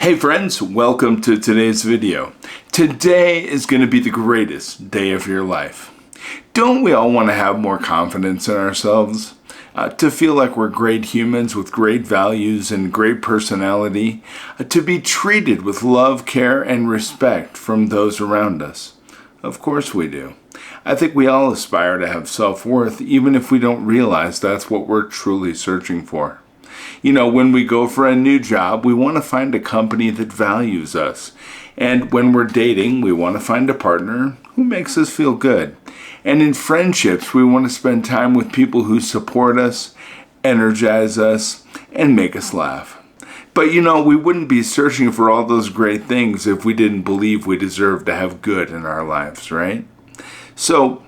Hey friends, welcome to today's video. Today is going to be the greatest day of your life. Don't we all want to have more confidence in ourselves? To feel like we're great humans with great values and great personality? To be treated with love, care, and respect from those around us? Of course we do. I think we all aspire to have self-worth, even if we don't realize that's what we're truly searching for. You know, when we go for a new job, we want to find a company that values us. And when we're dating, we want to find a partner who makes us feel good. And in friendships, we want to spend time with people who support us, energize us, and make us laugh. But you know, we wouldn't be searching for all those great things if we didn't believe we deserve to have good in our lives, right? So,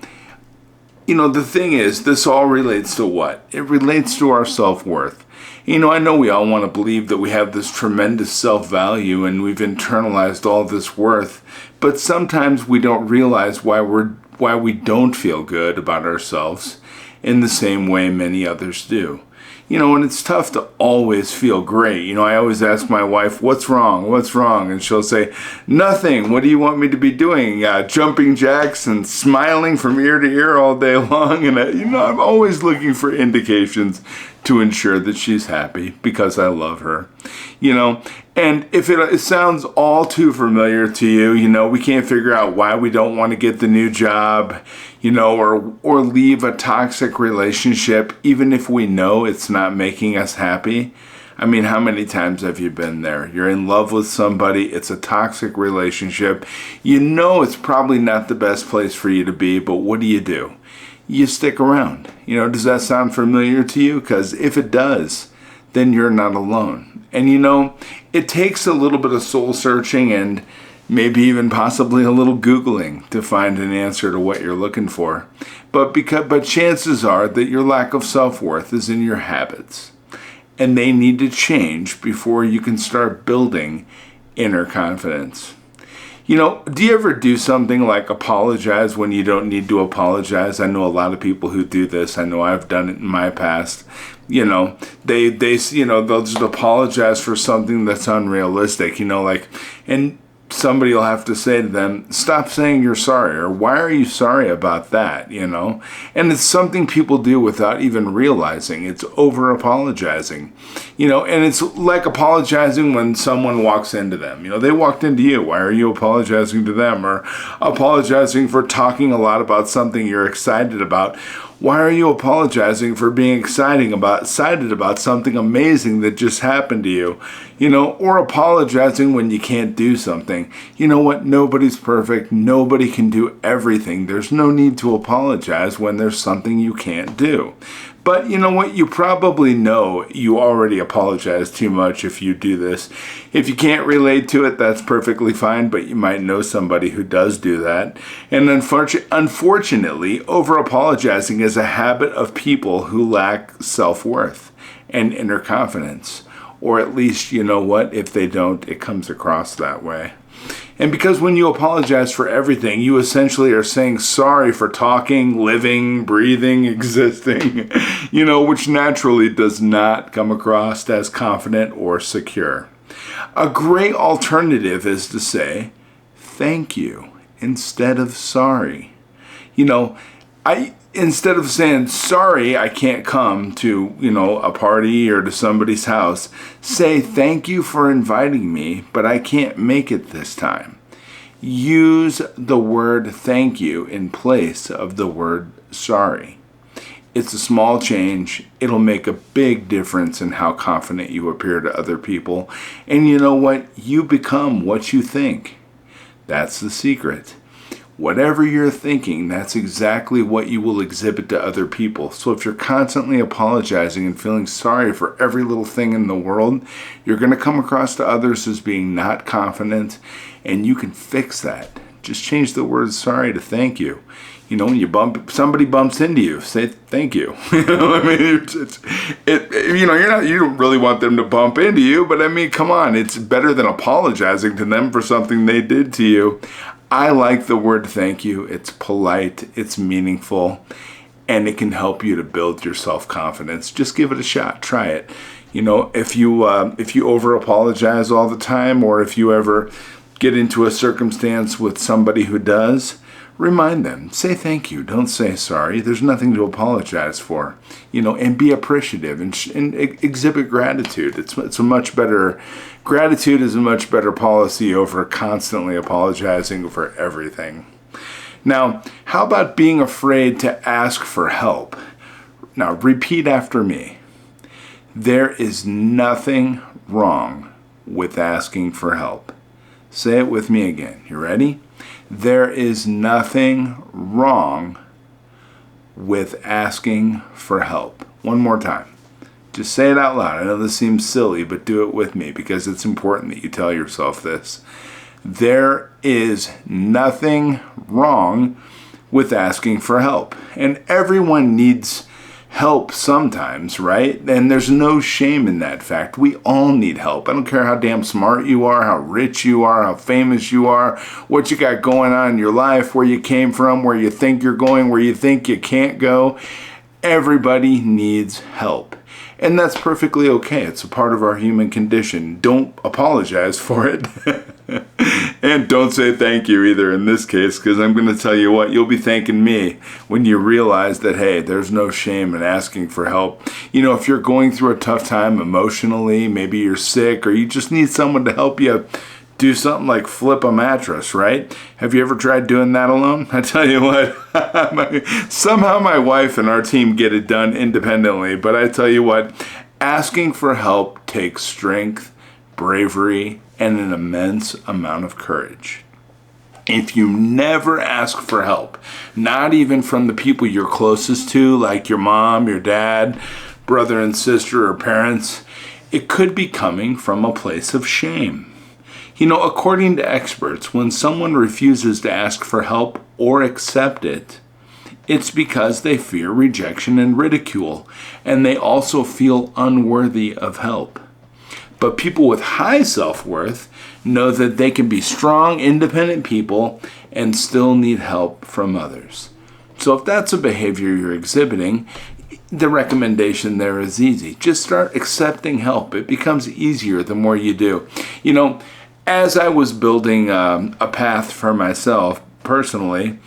you know, the thing is, this all relates to what? It relates to our self-worth. You know, I know we all want to believe that we have this tremendous self-value and we've internalized all this worth, but sometimes we don't realize why we don't feel good about ourselves in the same way many others do. You know, and it's tough to always feel great. You know, I always ask my wife, what's wrong? What's wrong? And she'll say, nothing. What do you want me to be doing? Jumping jacks and smiling from ear to ear all day long. And, you know, I'm always looking for indications to ensure that she's happy because I love her. You know, and if it sounds all too familiar to you, you know, we can't figure out why we don't want to get the new job, you know, or leave a toxic relationship, even if we know it's not making us happy. I mean, how many times have you been there? You're in love with somebody, it's a toxic relationship. You know it's probably not the best place for you to be, but what do? You stick around. You know, does that sound familiar to you? Because if it does, then you're not alone. And you know, it takes a little bit of soul searching and maybe even possibly a little Googling to find an answer to what you're looking for. But chances are that your lack of self-worth is in your habits. And they need to change before you can start building inner confidence. You know, do you ever do something like apologize when you don't need to apologize? I know a lot of people who do this. I know I've done it in my past. You know, they'll just apologize for something that's unrealistic, you know, like, and somebody will have to say to them, stop saying you're sorry, or why are you sorry about that, you know? And it's something people do without even realizing. It's over-apologizing, you know, and it's like apologizing when someone walks into them. You know, they walked into you. Why are you apologizing to them? Or apologizing for talking a lot about something you're excited about. Why are you apologizing for being excited about something amazing that just happened to you? You know, or apologizing when you can't do something. You know what? Nobody's perfect. Nobody can do everything. There's no need to apologize when there's something you can't do. But you know what? You probably know you already apologize too much if you do this. If you can't relate to it, that's perfectly fine, but you might know somebody who does do that. And unfortunately, over-apologizing is a habit of people who lack self-worth and inner confidence. Or at least, you know what? If they don't, it comes across that way. And because when you apologize for everything, you essentially are saying sorry for talking, living, breathing, existing, you know, which naturally does not come across as confident or secure. A great alternative is to say, thank you, instead of sorry. You know, instead of saying, sorry, I can't come to, you know, a party or to somebody's house, say, thank you for inviting me, but I can't make it this time. Use the word thank you in place of the word sorry. It's a small change. It'll make a big difference in how confident you appear to other people. And you know what? You become what you think. That's the secret. Whatever you're thinking, that's exactly what you will exhibit to other people. So if you're constantly apologizing and feeling sorry for every little thing in the world, you're going to come across to others as being not confident, and you can fix that. Just change the word sorry to thank you. You know, when somebody bumps into you, say thank you. You know, I mean, you know, you don't really want them to bump into you, but I mean, come on, it's better than apologizing to them for something they did to you. I like the word thank you. It's polite, it's meaningful, and it can help you to build your self-confidence. Just give it a shot. Try it. If you over apologize all the time, or if you ever get into a circumstance with somebody who does, remind them, say thank you, don't say sorry. There's nothing to apologize for, and be appreciative and exhibit gratitude. It's a much better, gratitude is a much better policy over constantly apologizing for everything. Now, how about being afraid to ask for help? Now, repeat after me. There is nothing wrong with asking for help. Say it with me again. You ready? There is nothing wrong with asking for help. One more time. Just say it out loud. I know this seems silly, but do it with me because it's important that you tell yourself this. There is nothing wrong with asking for help. And everyone needs help sometimes, right? And there's no shame in that fact. We all need help. I don't care how damn smart you are, how rich you are, how famous you are, what you got going on in your life, where you came from, where you think you're going, where you think you can't go. Everybody needs help. And that's perfectly okay. It's a part of our human condition. Don't apologize for it. And don't say thank you either in this case, because I'm going to tell you what, you'll be thanking me when you realize that, hey, there's no shame in asking for help. If you're going through a tough time emotionally, maybe you're sick, or you just need someone to help you do something like flip a mattress, right? Have you ever tried doing that alone? I tell you what, somehow my wife and our team get it done independently, but I tell you what, asking for help takes strength, bravery, and an immense amount of courage. If you never ask for help, not even from the people you're closest to, like your mom, your dad, brother and sister, or parents, it could be coming from a place of shame. According to experts, when someone refuses to ask for help or accept it, it's because they fear rejection and ridicule, and they also feel unworthy of help. But people with high self-worth know that they can be strong, independent people and still need help from others. So if that's a behavior you're exhibiting, the recommendation there is easy. Just start accepting help. It becomes easier the more you do. As I was building a path for myself personally,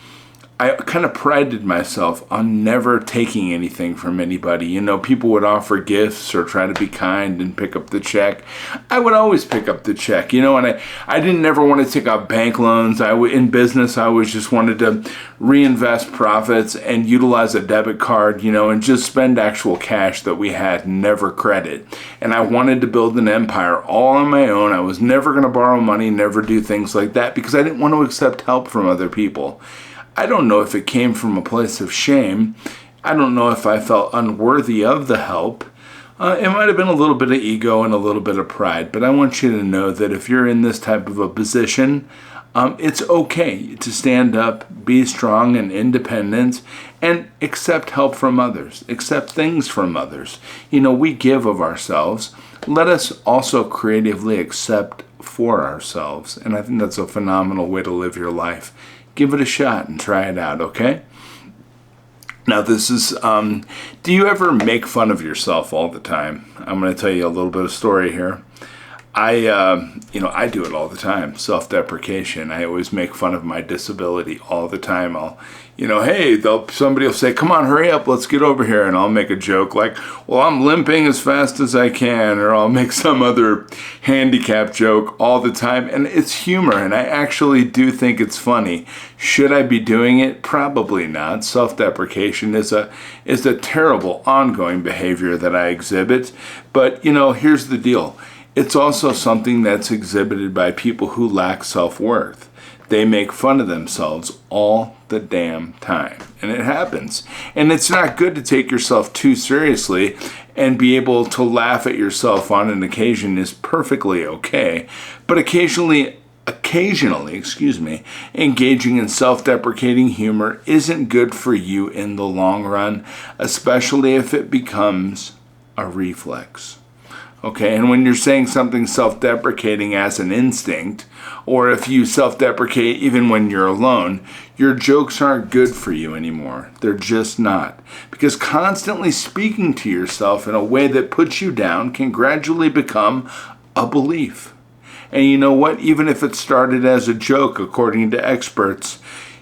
I kind of prided myself on never taking anything from anybody. People would offer gifts or try to be kind and pick up the check. I would always pick up the check, and I didn't ever want to take out bank loans. In business, I always just wanted to reinvest profits and utilize a debit card, and just spend actual cash that we had, never credit. And I wanted to build an empire all on my own. I was never going to borrow money, never do things like that because I didn't want to accept help from other people. I don't know if it came from a place of shame. I don't know if I felt unworthy of the help. It might have been a little bit of ego and a little bit of pride, but I want you to know that if you're in this type of a position, it's okay to stand up, be strong and independent, and accept help from others, accept things from others. We give of ourselves. Let us also creatively accept for ourselves, and I think that's a phenomenal way to live your life. Give it a shot and try it out, okay? Now this is, do you ever make fun of yourself all the time? I'm going to tell you a little bit of story here. I do it all the time, self-deprecation. I always make fun of my disability all the time. Somebody will say, come on, hurry up, let's get over here. And I'll make a joke like, well, I'm limping as fast as I can, or I'll make some other handicap joke all the time. And it's humor, and I actually do think it's funny. Should I be doing it? Probably not. Self-deprecation is a terrible ongoing behavior that I exhibit. But, here's the deal. It's also something that's exhibited by people who lack self-worth. They make fun of themselves all the damn time. And it happens. And it's not good to take yourself too seriously, and be able to laugh at yourself on an occasion is perfectly okay. But occasionally, engaging in self-deprecating humor isn't good for you in the long run, especially if it becomes a reflex. Okay, and when you're saying something self-deprecating as an instinct, or if you self-deprecate even when you're alone, your jokes aren't good for you anymore. They're just not. Because constantly speaking to yourself in a way that puts you down can gradually become a belief. And you know what? Even if it started as a joke, according to experts,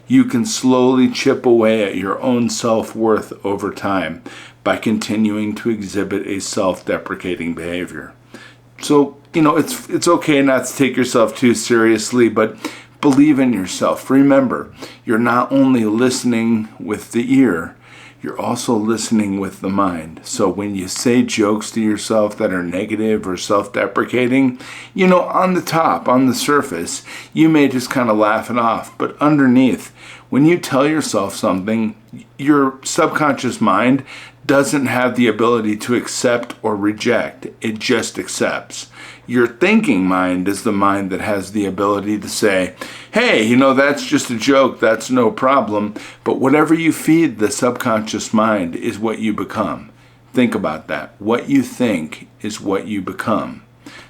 you can slowly chip away at your own self-worth over time by continuing to exhibit a self-deprecating behavior. So, it's okay not to take yourself too seriously, but believe in yourself. Remember, you're not only listening with the ear, you're also listening with the mind. So when you say jokes to yourself that are negative or self-deprecating, on the top, on the surface, you may just kind of laugh it off. But underneath, when you tell yourself something, your subconscious mind doesn't have the ability to accept or reject. It just accepts. Your thinking mind is the mind that has the ability to say, hey, that's just a joke, that's no problem. But whatever you feed the subconscious mind is what you become. Think about that. What you think is what you become.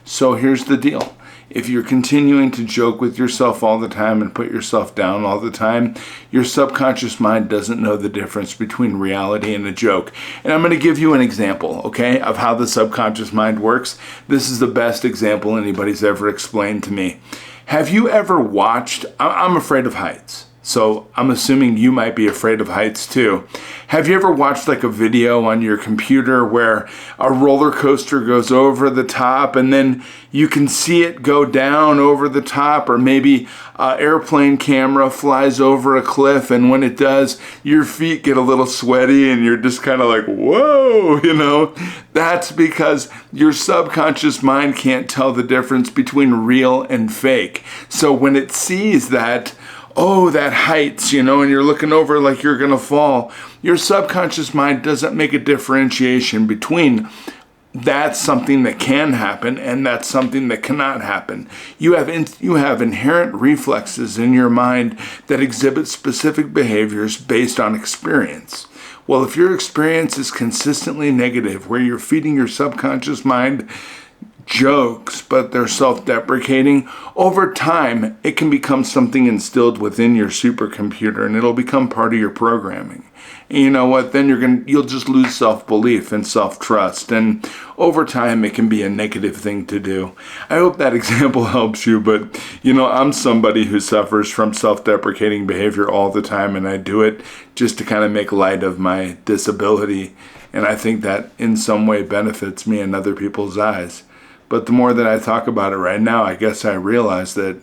So here's the deal. If you're continuing to joke with yourself all the time and put yourself down all the time, your subconscious mind doesn't know the difference between reality and a joke. And I'm going to give you an example, okay, of how the subconscious mind works. This is the best example anybody's ever explained to me. Have you ever watched, I'm afraid of heights, so I'm assuming you might be afraid of heights too. Have you ever watched like a video on your computer where a roller coaster goes over the top and then you can see it go down over the top, or maybe an airplane camera flies over a cliff and when it does, your feet get a little sweaty and you're just kind of like, whoa, That's because your subconscious mind can't tell the difference between real and fake. So when it sees that, that heights, and you're looking over like you're going to fall, your subconscious mind doesn't make a differentiation between that's something that can happen and that's something that cannot happen. You have inherent reflexes in your mind that exhibit specific behaviors based on experience. Well, if your experience is consistently negative, where you're feeding your subconscious mind jokes, but they're self-deprecating, over time, it can become something instilled within your supercomputer and it'll become part of your programming. And you know what? Then you'll just lose self-belief and self-trust. And over time, it can be a negative thing to do. I hope that example helps you, but I'm somebody who suffers from self-deprecating behavior all the time, and I do it just to kind of make light of my disability. And I think that in some way benefits me in other people's eyes. But the more that I talk about it right now, I guess I realize that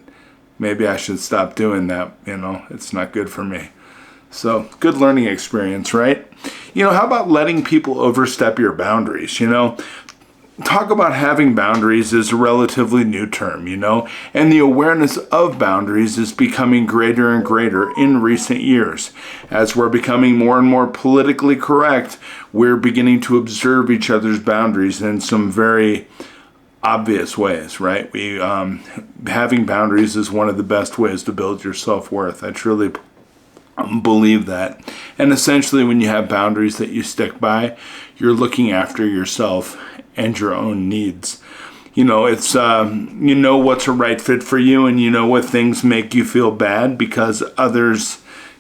maybe I should stop doing that. It's not good for me. So, good learning experience, right? How about letting people overstep your boundaries? Talk about having boundaries is a relatively new term, and the awareness of boundaries is becoming greater and greater in recent years. As we're becoming more and more politically correct, we're beginning to observe each other's boundaries in some very obvious ways, right? Having boundaries is one of the best ways to build your self-worth. I truly believe that. And essentially, when you have boundaries that you stick by, you're looking after yourself and your own needs. It's what's a right fit for you, and what things make you feel bad because others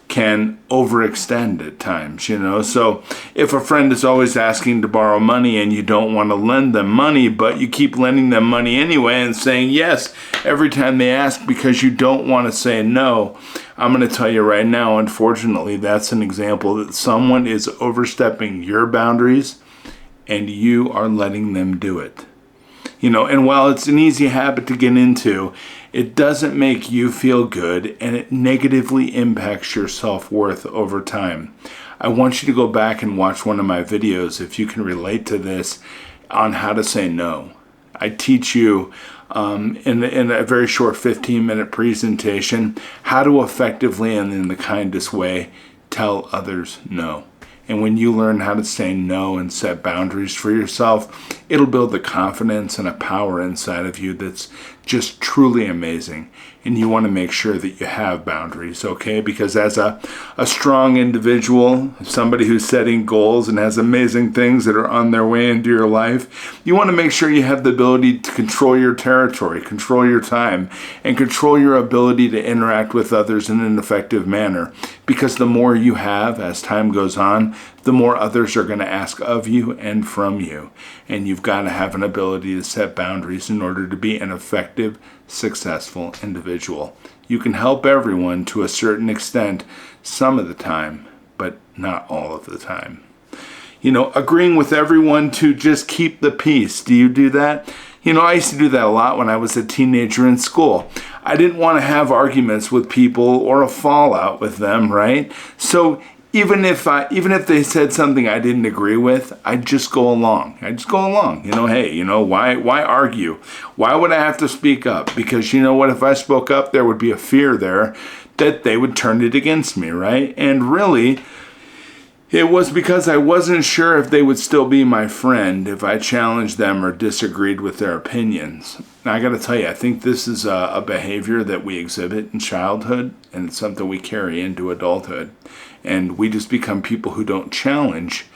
can overextend at times, So if a friend is always asking to borrow money and you don't want to lend them money, but you keep lending them money anyway and saying yes every time they ask because you don't want to say no, I'm going to tell you right now, unfortunately, that's an example that someone is overstepping your boundaries and you are letting them do it. And while it's an easy habit to get into, it doesn't make you feel good and it negatively impacts your self-worth over time. I want you to go back and watch one of my videos if you can relate to this on how to say no. I teach you in a very short 15-minute presentation how to effectively and in the kindest way tell others no. And when you learn how to say no and set boundaries for yourself, it'll build the confidence and a power inside of you that's just truly amazing. And you want to make sure that you have boundaries, okay? Because as a strong individual, somebody who's setting goals and has amazing things that are on their way into your life, you want to make sure you have the ability to control your territory, control your time, and control your ability to interact with others in an effective manner. Because the more you have as time goes on, the more others are going to ask of you and from you. And you've got to have an ability to set boundaries in order to be an effective, successful individual. You can help everyone to a certain extent some of the time, but not all of the time. Agreeing with everyone to just keep the peace. Do you do that? I used to do that a lot when I was a teenager in school. I didn't want to have arguments with people or a fallout with them, right? So even if they said something I didn't agree with, I'd just go along. Hey, why argue? Why would I have to speak up? Because you know what? If I spoke up, there would be a fear there that they would turn it against me, right? And really, it was because I wasn't sure if they would still be my friend if I challenged them or disagreed with their opinions. Now, I got to tell you, I think this is a behavior that we exhibit in childhood, and it's something we carry into adulthood. And we just become people who don't challenge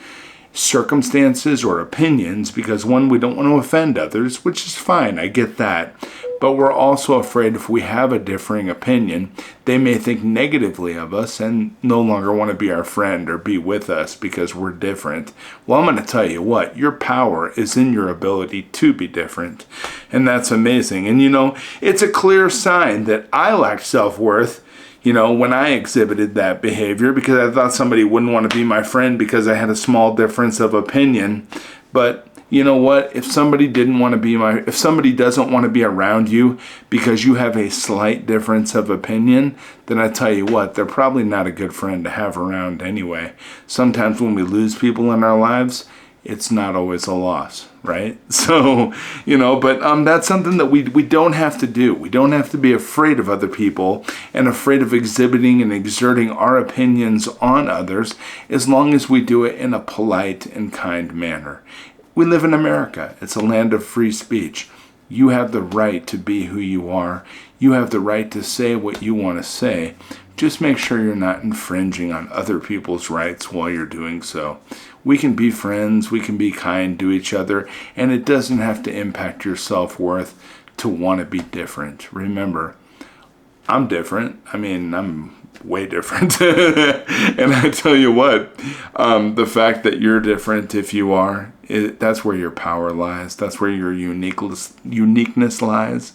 circumstances or opinions because, one, we don't want to offend others, which is fine, I get that. But we're also afraid if we have a differing opinion, they may think negatively of us and no longer want to be our friend or be with us because we're different. Well, I'm going to tell you what, your power is in your ability to be different. And that's amazing. And it's a clear sign that I lacked self-worth when I exhibited that behavior because I thought somebody wouldn't want to be my friend because I had a small difference of opinion. But you know what? If somebody doesn't want to be around you because you have a slight difference of opinion, then I tell you what, they're probably not a good friend to have around anyway. Sometimes when we lose people in our lives, it's not always a loss, right? So, but that's something that we don't have to do. We don't have to be afraid of other people and afraid of exhibiting and exerting our opinions on others as long as we do it in a polite and kind manner. We live in America. It's a land of free speech. You have the right to be who you are. You have the right to say what you want to say. Just make sure you're not infringing on other people's rights while you're doing so. We can be friends, we can be kind to each other, and it doesn't have to impact your self-worth to want to be different. Remember, I'm different. I'm way different. And I tell you what, the fact that you're different, if you are, that's where your power lies. That's where your uniqueness lies.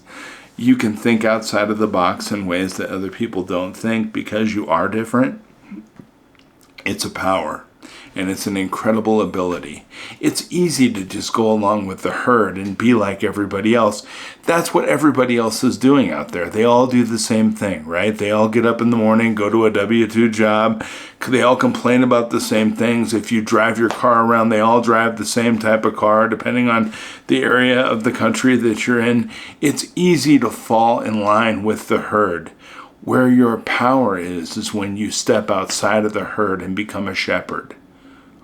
You can think outside of the box in ways that other people don't think because you are different. It's a power. And it's an incredible ability. It's easy to just go along with the herd and be like everybody else. That's what everybody else is doing out there. They all do the same thing, right? They all get up in the morning, go to a W-2 job. They all complain about the same things. If you drive your car around, they all drive the same type of car, depending on the area of the country that you're in. It's easy to fall in line with the herd. Where your power is when you step outside of the herd and become a shepherd.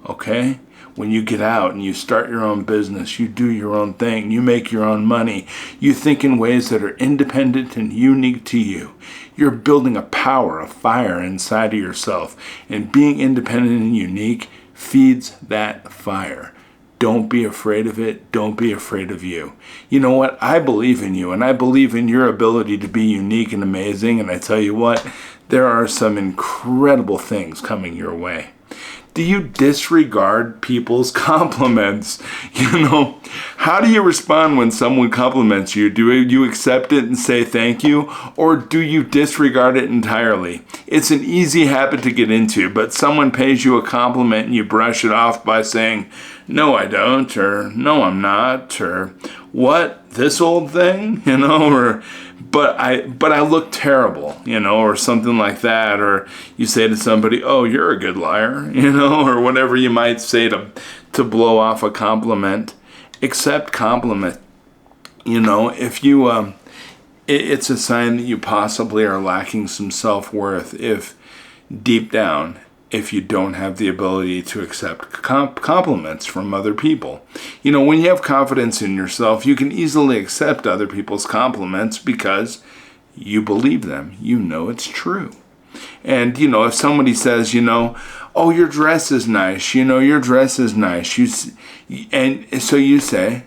Okay? When you get out and you start your own business, you do your own thing, you make your own money, you think in ways that are independent and unique to you. You're building a power, a fire inside of yourself. And being independent and unique feeds that fire. Don't be afraid of it. Don't be afraid of you. You know what? I believe in you, and I believe in your ability to be unique and amazing. And I tell you what, there are some incredible things coming your way. Do you disregard people's compliments? How do you respond when someone compliments you? Do you accept it and say thank you? Or do you disregard it entirely? It's an easy habit to get into, but someone pays you a compliment and you brush it off by saying, no, I don't, or no, I'm not, or what, this old thing, or but I look terrible, or something like that. Or you say to somebody, oh, you're a good liar, or whatever you might say to blow off a compliment. Accept compliment. If you, it's a sign that you possibly are lacking some self-worth if deep down if you don't have the ability to accept compliments from other people. You know, when you have confidence in yourself, you can easily accept other people's compliments because you believe them. You know it's true. And, you know, if somebody says, you know, oh, your dress is nice, you know, your dress is nice, and so you say,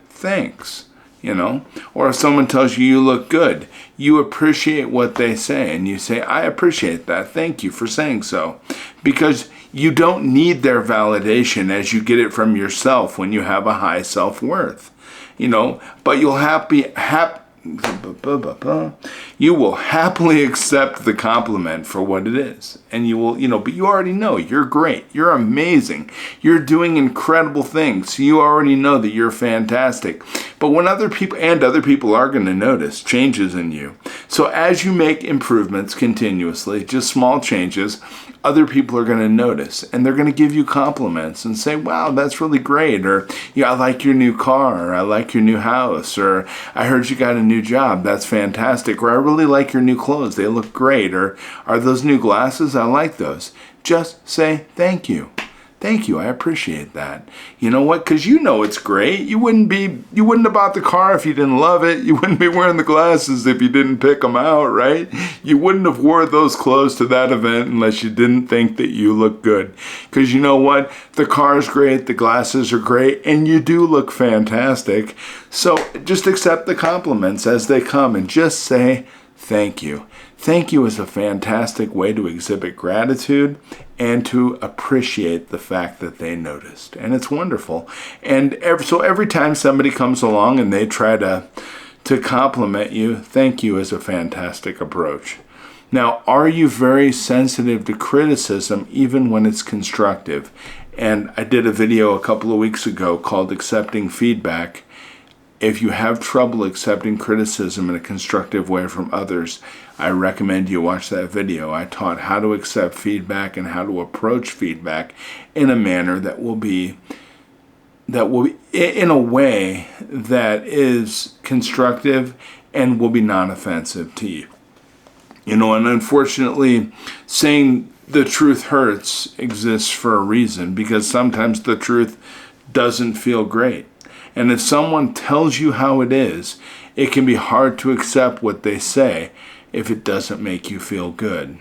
thanks, you know. Or if someone tells you you look good, you appreciate what they say, and you say, I appreciate that, thank you for saying so. Because you don't need their validation as you get it from yourself when you have a high self-worth, you know. But you'll you will happily accept the compliment for what it is. And you will, you know, but you already know you're great. You're amazing. You're doing incredible things. You already know that you're fantastic. But when other people are going to notice changes in you. So as you make improvements continuously, just small changes, other people are going to notice, and they're going to give you compliments and say, wow, that's really great. Or, yeah, I like your new car. Or, I like your new house. Or, I heard you got a new job. That's fantastic. Or, I really like your new clothes. They look great. Or, are those new glasses? I like those. Just say thank you. Thank you. I appreciate that. You know what? Because you know it's great. You wouldn't have bought the car if you didn't love it. You wouldn't be wearing the glasses if you didn't pick them out, right? You wouldn't have wore those clothes to that event unless you didn't think that you look good. Because you know what? The car's great, the glasses are great, and you do look fantastic. So just accept the compliments as they come and just say thank you. Thank you is a fantastic way to exhibit gratitude and to appreciate the fact that they noticed. And it's wonderful. And so every time somebody comes along and they try to compliment you, thank you is a fantastic approach. Now, are you very sensitive to criticism even when it's constructive? And I did a video a couple of weeks ago called Accepting Feedback. If you have trouble accepting criticism in a constructive way from others, I recommend you watch that video. I taught how to accept feedback and how to approach feedback in a manner that will be in a way that is constructive and will be non-offensive to you. You know, and unfortunately, saying the truth hurts exists for a reason, because sometimes the truth doesn't feel great. And if someone tells you how it is, it can be hard to accept what they say if it doesn't make you feel good.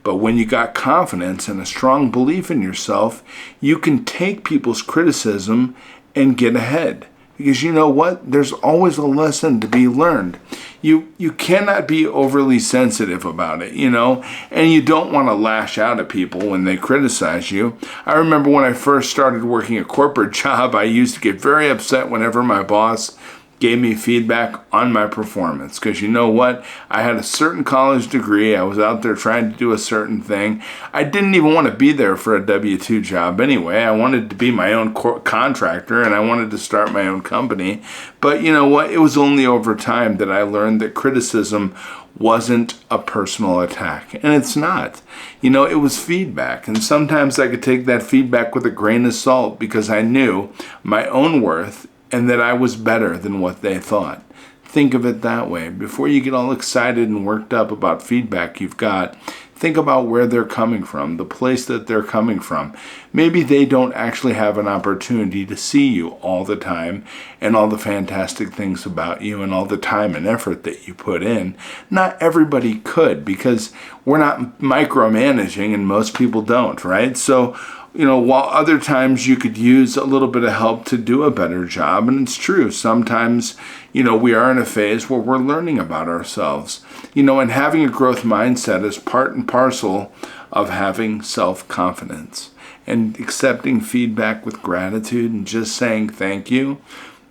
But when you got confidence and a strong belief in yourself, you can take people's criticism and get ahead. Because you know what? There's always a lesson to be learned. You cannot be overly sensitive about it, you know, and you don't want to lash out at people when they criticize you. I remember when I first started working a corporate job, I used to get very upset whenever my boss gave me feedback on my performance. Because you know what? I had a certain college degree. I was out there trying to do a certain thing. I didn't even want to be there for a W-2 job anyway. I wanted to be my own contractor, and I wanted to start my own company. But you know what? It was only over time that I learned that criticism wasn't a personal attack. And it's not. You know, it was feedback. And sometimes I could take that feedback with a grain of salt because I knew my own worth and that I was better than what they thought. Think of it that way. Before you get all excited and worked up about feedback you've got, think about where they're coming from, the place that they're coming from. Maybe they don't actually have an opportunity to see you all the time and all the fantastic things about you and all the time and effort that you put in. Not everybody could, because we're not micromanaging and most people don't, right? So, you know, while other times you could use a little bit of help to do a better job, and it's true, sometimes, you know, we are in a phase where we're learning about ourselves, you know, and having a growth mindset is part and parcel of having self-confidence and accepting feedback with gratitude and just saying thank you,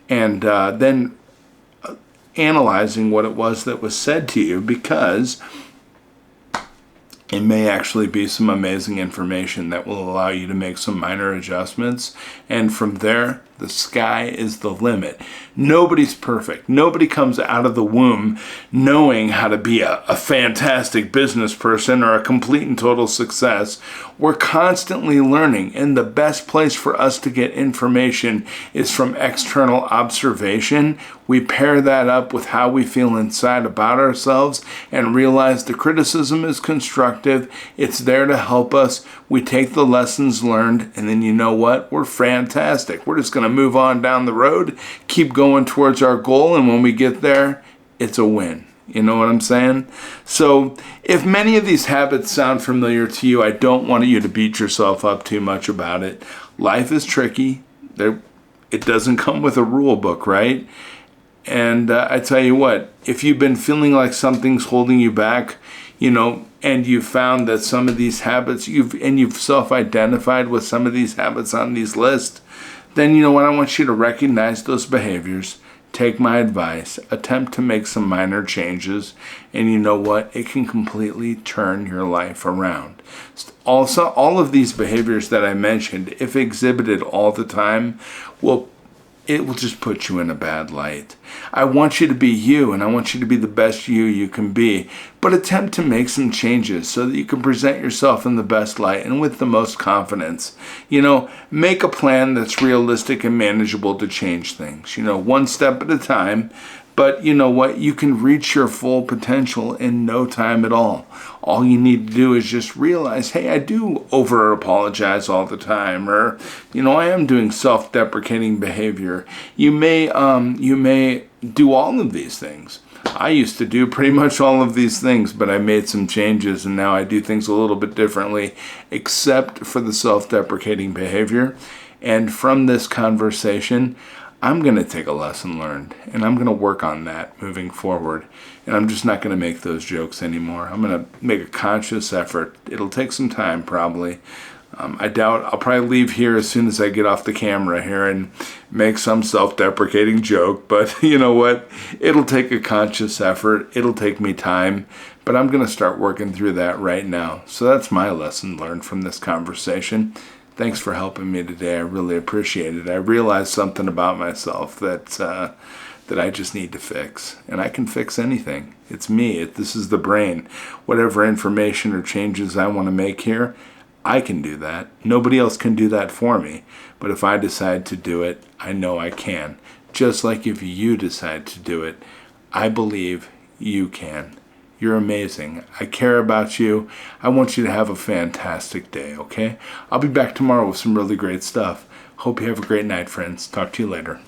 and then analyzing what it was that was said to you, because it may actually be some amazing information that will allow you to make some minor adjustments, and from there, The sky is the limit. Nobody's perfect. Nobody comes out of the womb knowing how to be a fantastic business person or a complete and total success. We're constantly learning, and the best place for us to get information is from external observation. We pair that up with how we feel inside about ourselves and realize the criticism is constructive. It's there to help us. We take the lessons learned, and then you know what? We're fantastic. We're just going to move on down the road, keep going towards our goal, and when we get there, it's a win. You know what I'm saying? So if many of these habits sound familiar to you, I don't want you to beat yourself up too much about it. Life is tricky. It doesn't come with a rule book, right? And I tell you what, if you've been feeling like something's holding you back, and you found that some of these habits, you've self-identified with some of these habits on these lists, then you know what? I want you to recognize those behaviors, take my advice, attempt to make some minor changes, and you know what? It can completely turn your life around. Also, all of these behaviors that I mentioned, if exhibited all the time, it will just put you in a bad light. I want you to be you, and I want you to be the best you can be. But attempt to make some changes so that you can present yourself in the best light and with the most confidence. Make a plan that's realistic and manageable to change things. One step at a time. But you know what? You can reach your full potential in no time at all. All you need to do is just realize, hey, I do over-apologize all the time, or, I am doing self-deprecating behavior. You may do all of these things. I used to do pretty much all of these things, but I made some changes, and now I do things a little bit differently, except for the self-deprecating behavior. And from this conversation, I'm going to take a lesson learned, and I'm going to work on that moving forward. And I'm just not going to make those jokes anymore. I'm going to make a conscious effort. It'll take some time, probably. I doubt I'll probably leave here as soon as I get off the camera here and make some self-deprecating joke. But you know what? It'll take a conscious effort. It'll take me time. But I'm going to start working through that right now. So that's my lesson learned from this conversation. Thanks for helping me today. I really appreciate it. I realized something about myself that I just need to fix. And I can fix anything. It's me. This is the brain. Whatever information or changes I want to make here, I can do that. Nobody else can do that for me. But if I decide to do it, I know I can. Just like if you decide to do it, I believe you can. You're amazing. I care about you. I want you to have a fantastic day, okay? I'll be back tomorrow with some really great stuff. Hope you have a great night, friends. Talk to you later.